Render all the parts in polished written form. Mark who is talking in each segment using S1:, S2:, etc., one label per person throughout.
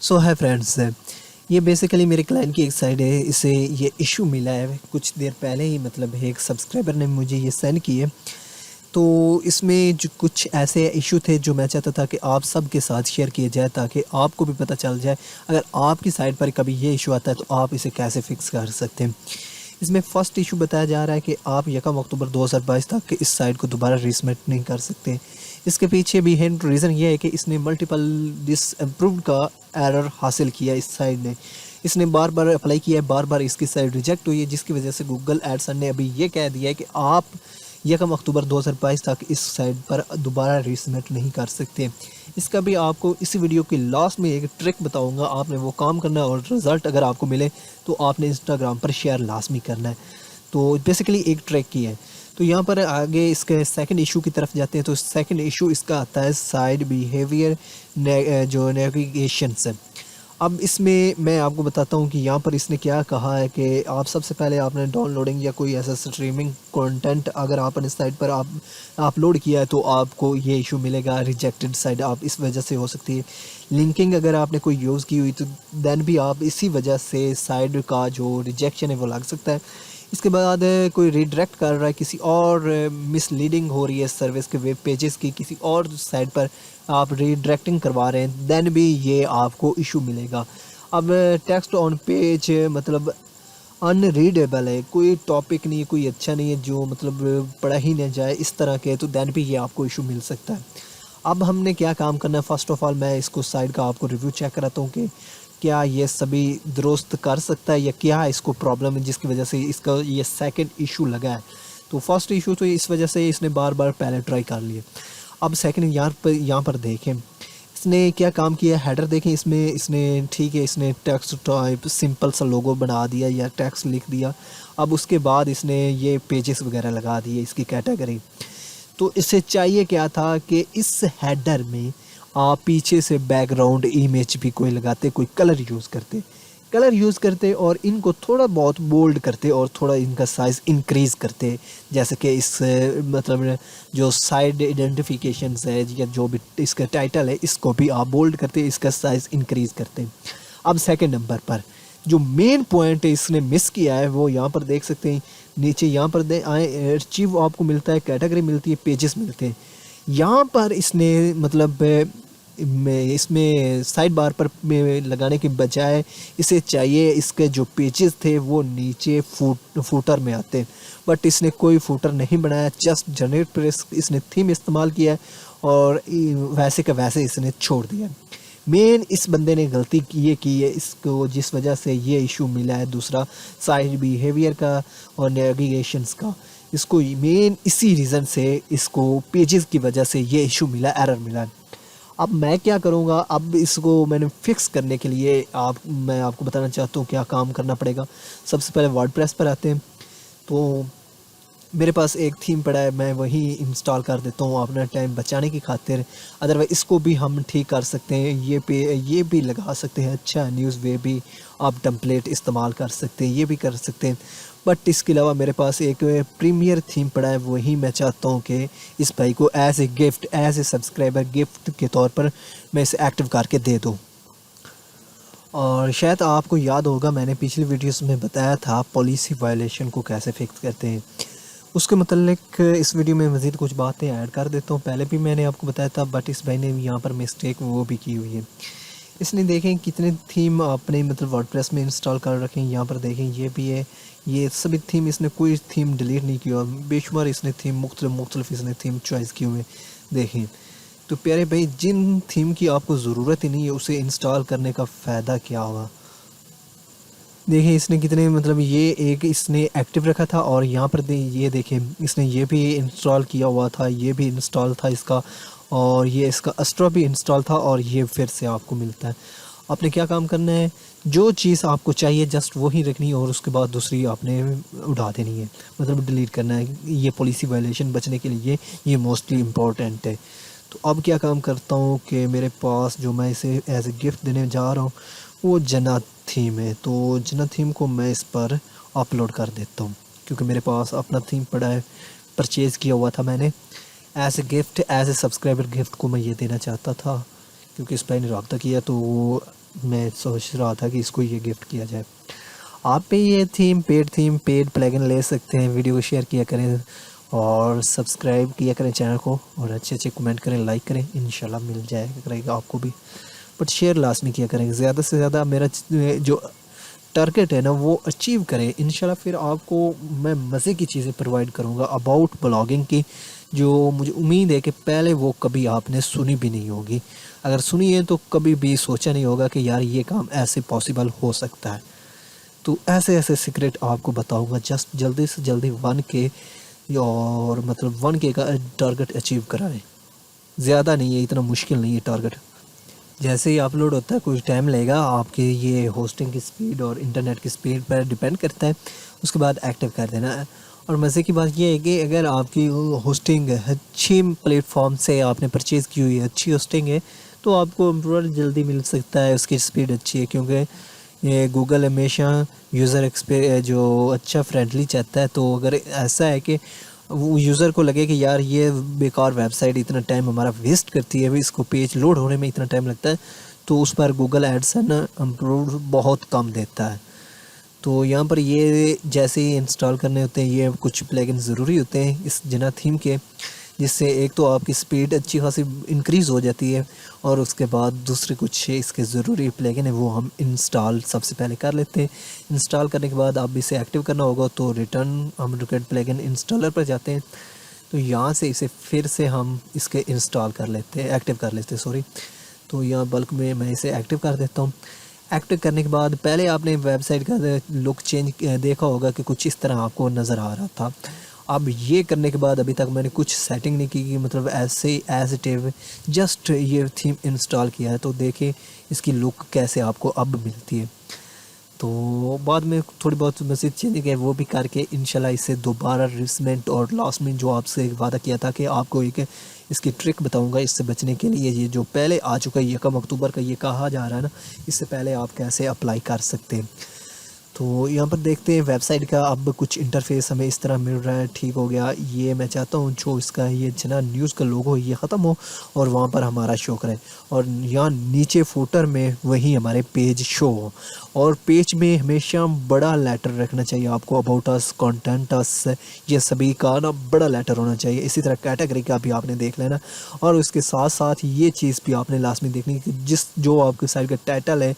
S1: सो है फ्रेंड्स, ये बेसिकली मेरे क्लाइंट की एक साइड है। इसे ये इशू मिला है कुछ देर पहले ही, मतलब एक सब्सक्राइबर ने मुझे ये सेंड किए। तो इसमें जो कुछ ऐसे इशू थे जो मैं चाहता था कि आप सब के साथ शेयर किए जाए, ताकि आपको भी पता चल जाए अगर आपकी साइड पर कभी ये इशू आता है तो आप इसे कैसे फ़िक्स कर सकते हैं। इसमें फ़र्स्ट इशू बताया जा रहा है कि आप 1 अक्टूबर 2022 तक इस साइट को दोबारा रीसबमिट नहीं कर सकते। इसके पीछे भी हिंट रीज़न ये है कि इसने मल्टीपल डिसअप्रूव्ड का एरर हासिल किया इस साइट ने। इसने बार बार अप्लाई किया है, बार बार इसकी साइट रिजेक्ट हुई है, जिसकी वजह से गूगल एडसन ने अभी ये कह दिया है कि आप 1 अक्टूबर 2022 तक इस साइट पर दोबारा रीसबमिट नहीं कर सकते। इसका भी आपको इसी वीडियो के लास्ट में एक ट्रिक बताऊंगा। आपने वो काम करना है और रिज़ल्ट अगर आपको मिले तो आपने इंस्टाग्राम पर शेयर लाजमी करना है। तो बेसिकली एक ट्रिक की है। तो यहाँ पर आगे इसके सेकंड इशू की तरफ जाते हैं। तो सेकंड इशू इसका आता है साइड बिहेवियर जो नेविगेशन से। अब इसमें मैं आपको बताता हूँ कि यहाँ पर इसने क्या कहा है कि आप सबसे पहले आपने डाउनलोडिंग या कोई ऐसा स्ट्रीमिंग कंटेंट अगर आपने साइट पर आप अपलोड किया है तो आपको ये इशू मिलेगा, रिजेक्टेड साइट आप इस वजह से हो सकती है। लिंकिंग अगर आपने कोई यूज़ की हुई तो दैन भी आप इसी वजह से साइट का जो रिजेक्शन है वो लग सकता है। इसके बाद कोई रीडायरेक्ट कर रहा है, किसी और मिसलीडिंग हो रही है सर्विस के वेब पेजेस की, किसी और साइट पर आप रीडायरेक्टिंग करवा रहे हैं, देन भी ये आपको इशू मिलेगा। अब टेक्स्ट ऑन पेज मतलब अनरीडेबल है, कोई टॉपिक नहीं है, कोई अच्छा नहीं है जो मतलब पढ़ा ही ना जाए इस तरह के, तो देन भी ये आपको इशू मिल सकता है। अब हमने क्या काम करना है, फ़र्स्ट ऑफ़ ऑल मैं इसको साइट का आपको रिव्यू चेक कराता हूँ कि क्या ये सभी दुरुस्त कर सकता है या क्या इसको प्रॉब्लम है जिसकी वजह से इसका ये सेकंड इशू लगा है। तो फर्स्ट इशू तो इस वजह से इसने बार बार पहले ट्राई कर लिए। अब सेकंड यहाँ पर देखें इसने क्या काम किया। हेडर देखें, इसमें इसने ठीक है इसने टेक्स्ट टाइप सिंपल सा लोगो बना दिया या टेक्स्ट लिख दिया। अब उसके बाद इसने ये पेजेस वगैरह लगा दिए इसकी कैटेगरी। तो इससे चाहिए क्या था कि इस हेडर में आप पीछे से बैकग्राउंड इमेज भी कोई लगाते, कोई कलर यूज़ करते और इनको थोड़ा बहुत बोल्ड करते और थोड़ा इनका साइज़ इंक्रीज़ करते। जैसे कि इस मतलब जो साइड आइडेंटिफिकेशंस है या जो भी इसका टाइटल है इसको भी आप बोल्ड करते, इसका साइज़ इंक्रीज़ करते। अब सेकंड नंबर पर जो मेन पॉइंट इसने मिस किया है वो यहाँ पर देख सकते हैं। नीचे यहाँ पर अचीव आपको मिलता है, कैटेगरी मिलती है, पेजेस मिलते हैं। यहाँ पर इसने मतलब इसमें साइड बार पर लगाने के बजाय इसे चाहिए इसके जो पेजेस थे वो नीचे फूटर में आते, बट इसने कोई फूटर नहीं बनाया, जस्ट जनरेट प्रेस इसने थीम इस्तेमाल किया और वैसे का वैसे इसने छोड़ दिया। मेन इस बंदे ने गलती ये की है इसको, जिस वजह से ये इशू मिला है। दूसरा साइड बिहेवियर का और नेविगेशंस का, इसको मेन इसी रीज़न से इसको पेजेस की वजह से ये इशू मिला, एरर मिला। अब मैं क्या करूँगा, अब इसको मैंने फ़िक्स करने के लिए मैं आपको बताना चाहता हूँ क्या काम करना पड़ेगा। सबसे पहले वर्डप्रेस पर आते हैं। तो मेरे पास एक थीम पड़ा है, मैं वही इंस्टॉल कर देता हूँ अपना टाइम बचाने की खातिर। अदरवाइज़ इसको भी हम ठीक कर सकते हैं, ये भी लगा सकते हैं। अच्छा न्यूज़ वे भी आप टेम्पलेट इस्तेमाल कर सकते हैं, ये भी कर सकते हैं। बट इसके अलावा मेरे पास एक प्रीमियर थीम पड़ा है, वही मैं चाहता हूँ कि इस भाई को as a gift, as a subscriber gift के तौर पर मैं इसे एक्टिव करके दे दूँ। और शायद आपको याद होगा मैंने पिछली वीडियोस में बताया था पॉलिसी वायलेशन को कैसे फिक्स करते हैं। उसके मतलब इस वीडियो में मज़ीद कुछ बातें ऐड कर देता हूँ। पहले भी मैंने आपको बताया था, बट इस भाई ने यहाँ पर मिस्टेक वो भी की हुई है। इसने देखें कितने थीम आपने मतलब वर्डप्रेस में इंस्टॉल कर रखे हैं। यहाँ पर देखें ये भी है, ये सभी थीम इसने कोई थीम डिलीट नहीं की और बेशुमार इसने थीम मुख्तलिफ इसने थीम चॉइस की हुए देखें। तो प्यारे भाई, जिन थीम की आपको ज़रूरत ही नहीं है उसे इंस्टॉल करने का फ़ायदा क्या होगा। देखिए इसने कितने मतलब ये एक इसने एक्टिव रखा था और यहाँ पर ये देखें इसने ये भी इंस्टॉल किया हुआ था, ये भी इंस्टॉल था इसका, और ये इसका अस्ट्रा भी इंस्टॉल था और ये फिर से आपको मिलता है। आपने क्या काम करना है, जो चीज़ आपको चाहिए जस्ट वही रखनी है और उसके बाद दूसरी आपने उठा देनी है, मतलब डिलीट करना है। ये पॉलिसी वायलेशन बचने के लिए ये मोस्टली इम्पॉर्टेंट है। तो अब क्या काम करता हूँ कि मेरे पास जो मैं इसे एज ए गिफ्ट देने जा रहा हूँ वो जना थीम है। तो जना थीम को मैं इस पर अपलोड कर देता हूँ क्योंकि मेरे पास अपना थीम पड़ा है, परचेज़ किया हुआ था मैंने as a gift, as a subscriber gift को मैं ये देना चाहता था क्योंकि इस भाई ने रब्ता किया तो मैं सोच रहा था कि इसको ये गिफ्ट किया जाए। आप पे ये थीम पेड प्लगइन ले सकते हैं। वीडियो को शेयर किया करें और सब्सक्राइब किया करें चैनल को, और अच्छे अच्छे कमेंट करें, लाइक करें, इंशाल्लाह मिल जाएगा करेगा आपको भी। बट शेयर लाजमी किया करें, ज़्यादा से ज़्यादा मेरा जो टारगेट है ना वो अचीव करें इंशाल्लाह। फिर आपको मैं मज़े की चीज़ें प्रोवाइड करूँगा अबाउट ब्लॉगिंग की, जो मुझे उम्मीद है कि पहले वो कभी आपने सुनी भी नहीं होगी। अगर सुनी है तो कभी भी सोचा नहीं होगा कि यार ये काम ऐसे पॉसिबल हो सकता है। तो ऐसे ऐसे सीक्रेट आपको बताऊंगा। जस्ट जल्दी से जल्दी 1K, और मतलब 1K का टारगेट अचीव कराएं। ज़्यादा नहीं है, इतना मुश्किल नहीं है टारगेट। जैसे ही अपलोड होता है कुछ टाइम लगेगा, आपके ये होस्टिंग की स्पीड और इंटरनेट की स्पीड पर डिपेंड करता है। उसके बाद एक्टिव कर देना है। और मज़े की बात यह है कि अगर आपकी होस्टिंग अच्छी प्लेटफॉर्म से आपने परचेज़ की हुई है, अच्छी होस्टिंग है, तो आपको अप्रूवल जल्दी मिल सकता है। उसकी स्पीड अच्छी है, क्योंकि ये गूगल हमेशा यूज़र एक्सपीरियंस जो अच्छा फ्रेंडली चाहता है। तो अगर ऐसा है कि वो यूज़र को लगे कि यार ये बेकार वेबसाइट इतना टाइम हमारा वेस्ट करती है, इसको पेज लोड होने में इतना टाइम लगता है, तो उस पर गूगल एड्स है ना अप्रूव बहुत कम देता है। तो यहाँ पर ये जैसे ही इंस्टॉल करने होते हैं, ये कुछ प्लगइन ज़रूरी होते हैं इस जना थीम के, जिससे एक तो आपकी स्पीड अच्छी खासी इंक्रीज़ हो जाती है, और उसके बाद दूसरे कुछ इसके ज़रूरी प्लगइन है वो हम इंस्टॉल सबसे पहले कर लेते हैं। इंस्टॉल करने के बाद आप इसे एक्टिव करना होगा, तो रिटर्न हम रिक्वेट प्लगइन इंस्टॉलर पर जाते हैं। तो यहाँ से इसे फिर से हम इसके इंस्टॉल कर लेते हैं, एक्टिव कर लेते हैं सॉरी। तो यहाँ बल्क में मैं इसे एक्टिव कर देता हूँ। एक्टिव करने के बाद पहले आपने वेबसाइट का लुक चेंज देखा होगा कि कुछ इस तरह आपको नज़र आ रहा था। अब ये करने के बाद अभी तक मैंने कुछ सेटिंग नहीं की कि मतलब ऐसे एज इट इज़ जस्ट ये थीम इंस्टॉल किया है। तो देखें इसकी लुक कैसे आपको अब मिलती है। तो बाद में थोड़ी बहुत मज़ीद चेंजिंग है वो भी करके इंशाल्लाह इसे दोबारा रिप्लेसमेंट, और लास्ट में जो आपसे वादा किया था कि आपको एक इसकी ट्रिक बताऊंगा इससे बचने के लिए। ये जो पहले आ चुका है 1 अक्टूबर का ये कहा जा रहा है ना, इससे पहले आप कैसे अप्लाई कर सकते हैं। तो यहाँ पर देखते हैं वेबसाइट का अब कुछ इंटरफेस हमें इस तरह मिल रहा है। ठीक हो गया। ये मैं चाहता हूँ जो इसका ये जना न्यूज़ का लोगो ये ख़त्म हो और वहाँ पर हमारा शो करे, और यहाँ नीचे फुटर में वही हमारे पेज शो हो। और पेज में हमेशा बड़ा लेटर रखना चाहिए आपको, अबाउट अस, कंटेंट अस, ये सभी का ना बड़ा लेटर होना चाहिए। इसी तरह कैटेगरी का भी आपने देख लेना, और उसके साथ साथ ये चीज़ भी आपने लास्ट में देखनी कि जो आपके साइड का टाइटल है,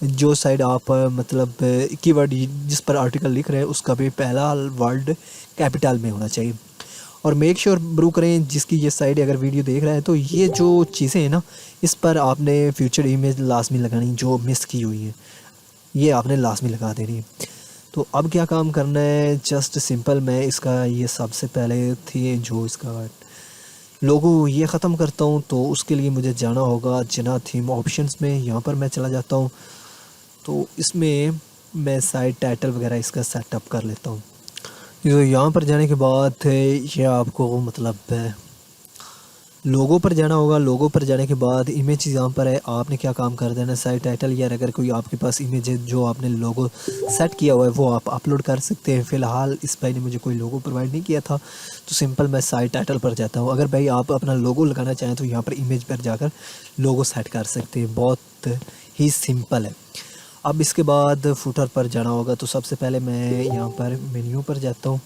S1: जो साइड आप मतलब कीवर्ड जिस पर आर्टिकल लिख रहे हैं उसका भी पहला वर्ड कैपिटल में होना चाहिए। और मेक श्योर ब्रू करें जिसकी ये साइड अगर वीडियो देख रहा है तो ये जो चीज़ें हैं ना, इस पर आपने फ्यूचर इमेज लाजमी लगानी, जो मिस की हुई है ये आपने लाजमी लगा देनी है। तो अब क्या काम करना है, जस्ट सिंपल मैं इसका ये सबसे पहले थी जो इसका लोगो ये ख़त्म करता हूँ। तो उसके लिए मुझे जाना होगा जना थीम ऑप्शंस में, यहाँ पर मैं चला जाता हूँ। तो इसमें मैं साइड टाइटल वगैरह इसका सेटअप कर लेता हूँ। तो यहाँ पर जाने के बाद ये आपको मतलब लोगो पर जाना होगा। लोगो पर जाने के बाद इमेज यहाँ पर है, आपने क्या काम कर देना, साइड टाइटल या अगर कोई आपके पास इमेज है जो आपने लोगो सेट किया हुआ है वो आप अपलोड कर सकते हैं। फ़िलहाल इस भाई ने मुझे कोई लोगो प्रोवाइड नहीं किया था, तो सिंपल मैं साइड टाइटल पर जाता हूँ। अगर भाई आप अपना लोगो लगाना चाहें तो यहाँ पर इमेज पर जाकर लोगो सेट कर सकते हैं, बहुत ही सिंपल है। अब इसके बाद फुटर पर जाना होगा। तो सबसे पहले मैं यहाँ पर मेन्यू पर जाता हूँ।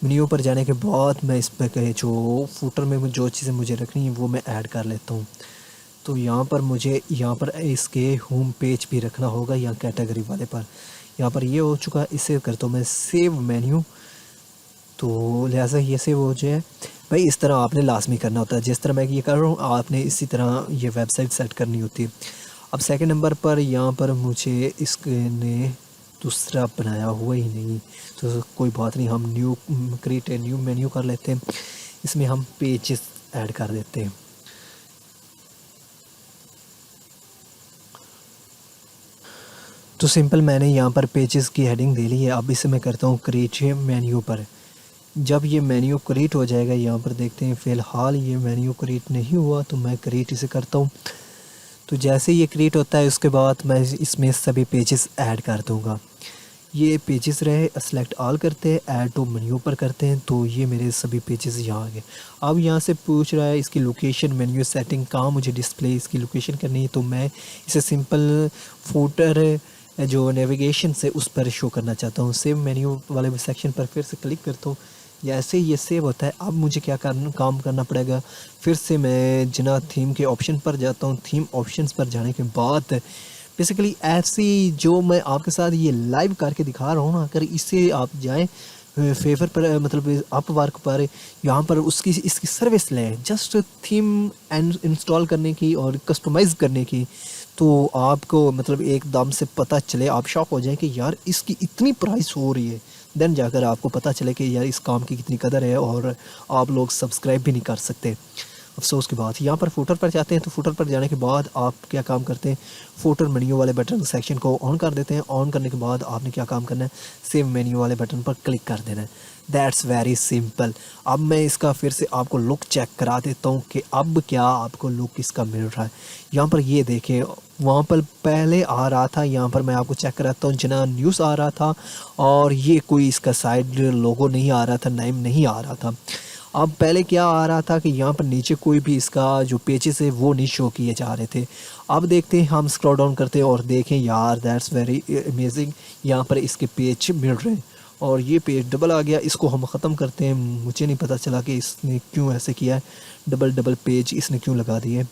S1: मेन्यू पर जाने के बाद मैं इस पर कहे जो फुटर में जो चीज़ें मुझे रखनी है वो मैं ऐड कर लेता हूँ। तो यहाँ पर मुझे यहाँ पर इसके होम पेज भी रखना होगा या कैटेगरी वाले पर। यहाँ पर ये हो चुका, इसे करता हूँ मैं सेव मेन्यू। तो लिहाजा ये सेव हो जाए भाई। इस तरह आपने लाजमी करना होता है, जिस तरह मैं ये कर रहा हूँ आपने इसी तरह ये वेबसाइट सेट करनी होती है। अब सेकंड नंबर पर यहाँ पर मुझे इसने दूसरा बनाया हुआ ही नहीं, तो कोई बात नहीं, हम न्यू क्रिएट न्यू मेन्यू कर लेते हैं। इसमें हम पेजेस ऐड कर देते हैं। तो सिंपल मैंने यहाँ पर पेजेस की हेडिंग दे ली है। अब इसे मैं करता हूँ क्रिएट मेन्यू पर। जब ये मेन्यू क्रिएट हो जाएगा, यहाँ पर देखते हैं फ़िलहाल ये मेन्यू क्रिएट नहीं हुआ, तो मैं क्रिएट इसे करता हूँ। तो जैसे ये क्रिएट होता है उसके बाद मैं इसमें सभी पेजेस ऐड कर दूँगा। ये पेजेस रहे, सेलेक्ट ऑल करते हैं, ऐड टू मेन्यू पर करते हैं, तो ये मेरे सभी पेजेस यहाँ आ गए। अब यहाँ से पूछ रहा है इसकी लोकेशन, मेन्यू सेटिंग, कहाँ मुझे डिस्प्ले इसकी लोकेशन करनी है, तो मैं इसे सिंपल फुटर जो नेविगेशन से उस पर शो करना चाहता हूँ। सेव मेन्यू वाले सेक्शन पर फिर से क्लिक करता हूँ। जैसे ये सेव होता है, अब मुझे क्या काम करना पड़ेगा, फिर से मैं जना थीम के ऑप्शन पर जाता हूँ। थीम ऑप्शंस पर जाने के बाद बेसिकली ऐसी जो मैं आपके साथ ये लाइव करके दिखा रहा हूँ ना, अगर इसे आप जाएं फेवर पर, मतलब आप वर्क पर, यहाँ पर उसकी इसकी सर्विस लें जस्ट थीम एंड इंस्टॉल करने की और कस्टमाइज़ करने की, तो आपको मतलब एकदम से पता चले, आप शॉक हो जाए कि यार इसकी इतनी प्राइस हो रही है। देन जाकर आपको पता चले कि यार इस काम की कितनी कदर है और आप लोग सब्सक्राइब भी नहीं कर सकते। अफसोस की बात, यहाँ पर फुटर पर जाते हैं, तो फुटर पर जाने के बाद आप क्या काम करते हैं, फुटर मेन्यू वाले बटन सेक्शन को ऑन कर देते हैं। ऑन करने के बाद आपने क्या काम करना है, सेव मेन्यू वाले बटन पर क्लिक कर देना है। That's very simple. अब मैं इसका फिर से आपको लुक चेक करा देता हूँ कि अब क्या आपको लुक इसका मिल रहा है। यहाँ पर ये देखें, वहाँ पर पहले आ रहा था, यहाँ पर मैं आपको चेक कराता हूँ, जना न्यूज़ आ रहा था और ये कोई इसका साइड लोगो नहीं आ रहा था, नेम नहीं आ रहा था। अब पहले क्या आ रहा था कि यहाँ पर नीचे कोई भी इसका जो पेजेस है वो नहीं शो किए जा रहे थे। अब देखते हैं, हम स्क्रॉल डाउन करते हैं और देखें यार दैट्स वेरी अमेजिंग, यहाँ पर इसके पेज मिल रहे हैं और ये पेज डबल आ गया। इसको हम ख़त्म करते हैं। मुझे नहीं पता चला कि इसने क्यों ऐसे किया है, डबल पेज इसने क्यों लगा दिए।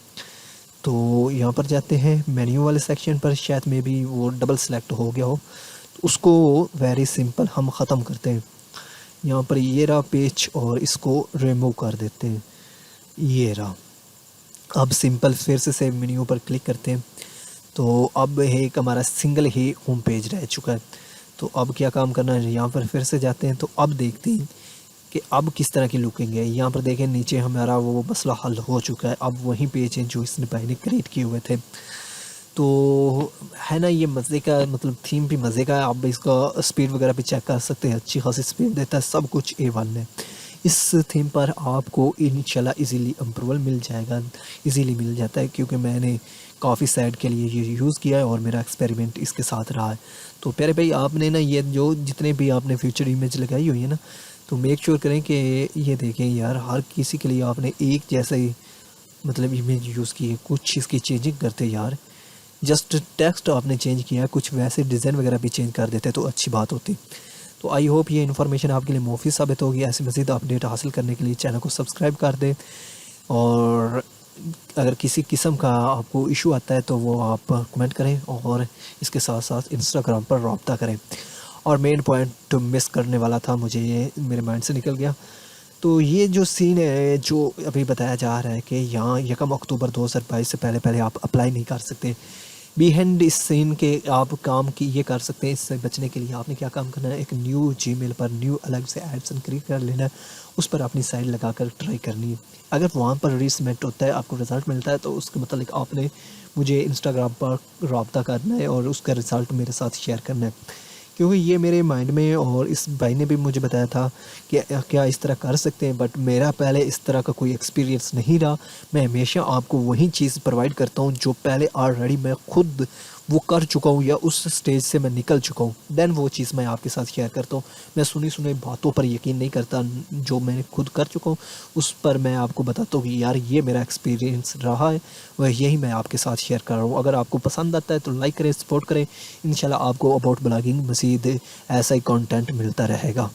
S1: तो यहाँ पर जाते हैं मेन्यू वाले सेक्शन पर, शायद में भी वो डबल सेलेक्ट हो गया हो, तो उसको वेरी सिंपल हम ख़त्म करते हैं। यहाँ पर ये रहा पेज और इसको रिमूव कर देते हैं, ये रहा। अब सिंपल फिर से सेव मेन्यू पर क्लिक करते हैं, तो अब है एक हमारा सिंगल ही होम पेज रह चुका है। तो अब क्या काम करना है, यहाँ पर फिर से जाते हैं, तो अब देखते हैं कि अब किस तरह की लुकिंग है। यहाँ पर देखें नीचे हमारा वो मसला हल हो चुका है। अब वही पेज हैं जो इसने पहले क्रिएट किए हुए थे। तो है ना, ये मज़े का, मतलब थीम भी मज़े का है। आप इसका स्पीड वगैरह भी चेक कर सकते हैं, अच्छी खासी स्पीड देता है, सब कुछ A1 है। इस थीम पर आपको इंशाल्लाह इजीली अप्रूवल मिल जाएगा, इजीली मिल जाता है, क्योंकि मैंने काफ़ी साइट के लिए ये यूज़ किया है और मेरा एक्सपेरिमेंट इसके साथ रहा है। तो प्यारे भाई, आपने ना ये जो जितने भी आपने फ्यूचर इमेज लगाई हुई है ना, तो मेक श्योर करें कि ये देखें यार, हर किसी के लिए आपने एक जैसा ही मतलब इमेज यूज़ की है। कुछ इसकी चेंजिंग करते यार, जस्ट टेक्स्ट आपने चेंज किया, कुछ वैसे डिज़ाइन वगैरह भी चेंज कर देते तो अच्छी बात होती। तो आई होप ये इन्फॉर्मेशन आपके लिए मुफीद साबित होगी। ऐसे मज़ीद अपडेट हासिल करने के लिए चैनल को सब्सक्राइब कर दें, और अगर किसी किस्म का आपको इशू आता है तो वो आप कमेंट करें, और इसके साथ साथ इंस्टाग्राम पर रब्ता करें। और मेन पॉइंट मिस करने वाला था, मुझे ये मेरे माइंड से निकल गया। तो ये जो सीन है जो अभी बताया जा रहा है कि यहाँ 1 अक्टूबर 2022 से पहले आप अप्लाई नहीं कर सकते, बिहाइंड इस सीन के आप काम की ये कर सकते हैं। इससे बचने के लिए आपने क्या काम करना है, एक न्यू जीमेल पर न्यू अलग से एडसन क्रिएट कर लेना है, उस पर अपनी साइट लगा कर ट्राई करनी है। अगर वहाँ पर रीसमेंट होता है, आपको रिज़ल्ट मिलता है, तो उसके मतलब आपने मुझे इंस्टाग्राम पर रब्ता करना है और उसका रिज़ल्ट मेरे साथ शेयर करना है, क्योंकि ये मेरे माइंड में, और इस भाई ने भी मुझे बताया था कि क्या इस तरह कर सकते हैं, बट मेरा पहले इस तरह का कोई एक्सपीरियंस नहीं रहा। मैं हमेशा आपको वही चीज़ प्रोवाइड करता हूँ जो पहले ऑलरेडी मैं खुद वो कर चुका हूँ या उस स्टेज से मैं निकल चुका हूँ, देन वो चीज़ मैं आपके साथ शेयर करता हूँ। मैं सुनी सुनी बातों पर यकीन नहीं करता, जो मैंने खुद कर चुका हूँ उस पर मैं आपको बताता हूँ कि यार ये मेरा एक्सपीरियंस रहा है, वह यही मैं आपके साथ शेयर कर रहा हूँ। अगर आपको पसंद आता है तो लाइक करें, सपोर्ट करें। इंशाल्लाह आपको अबाउट ब्लॉगिंग मज़ीद ऐसा ही कंटेंट मिलता रहेगा।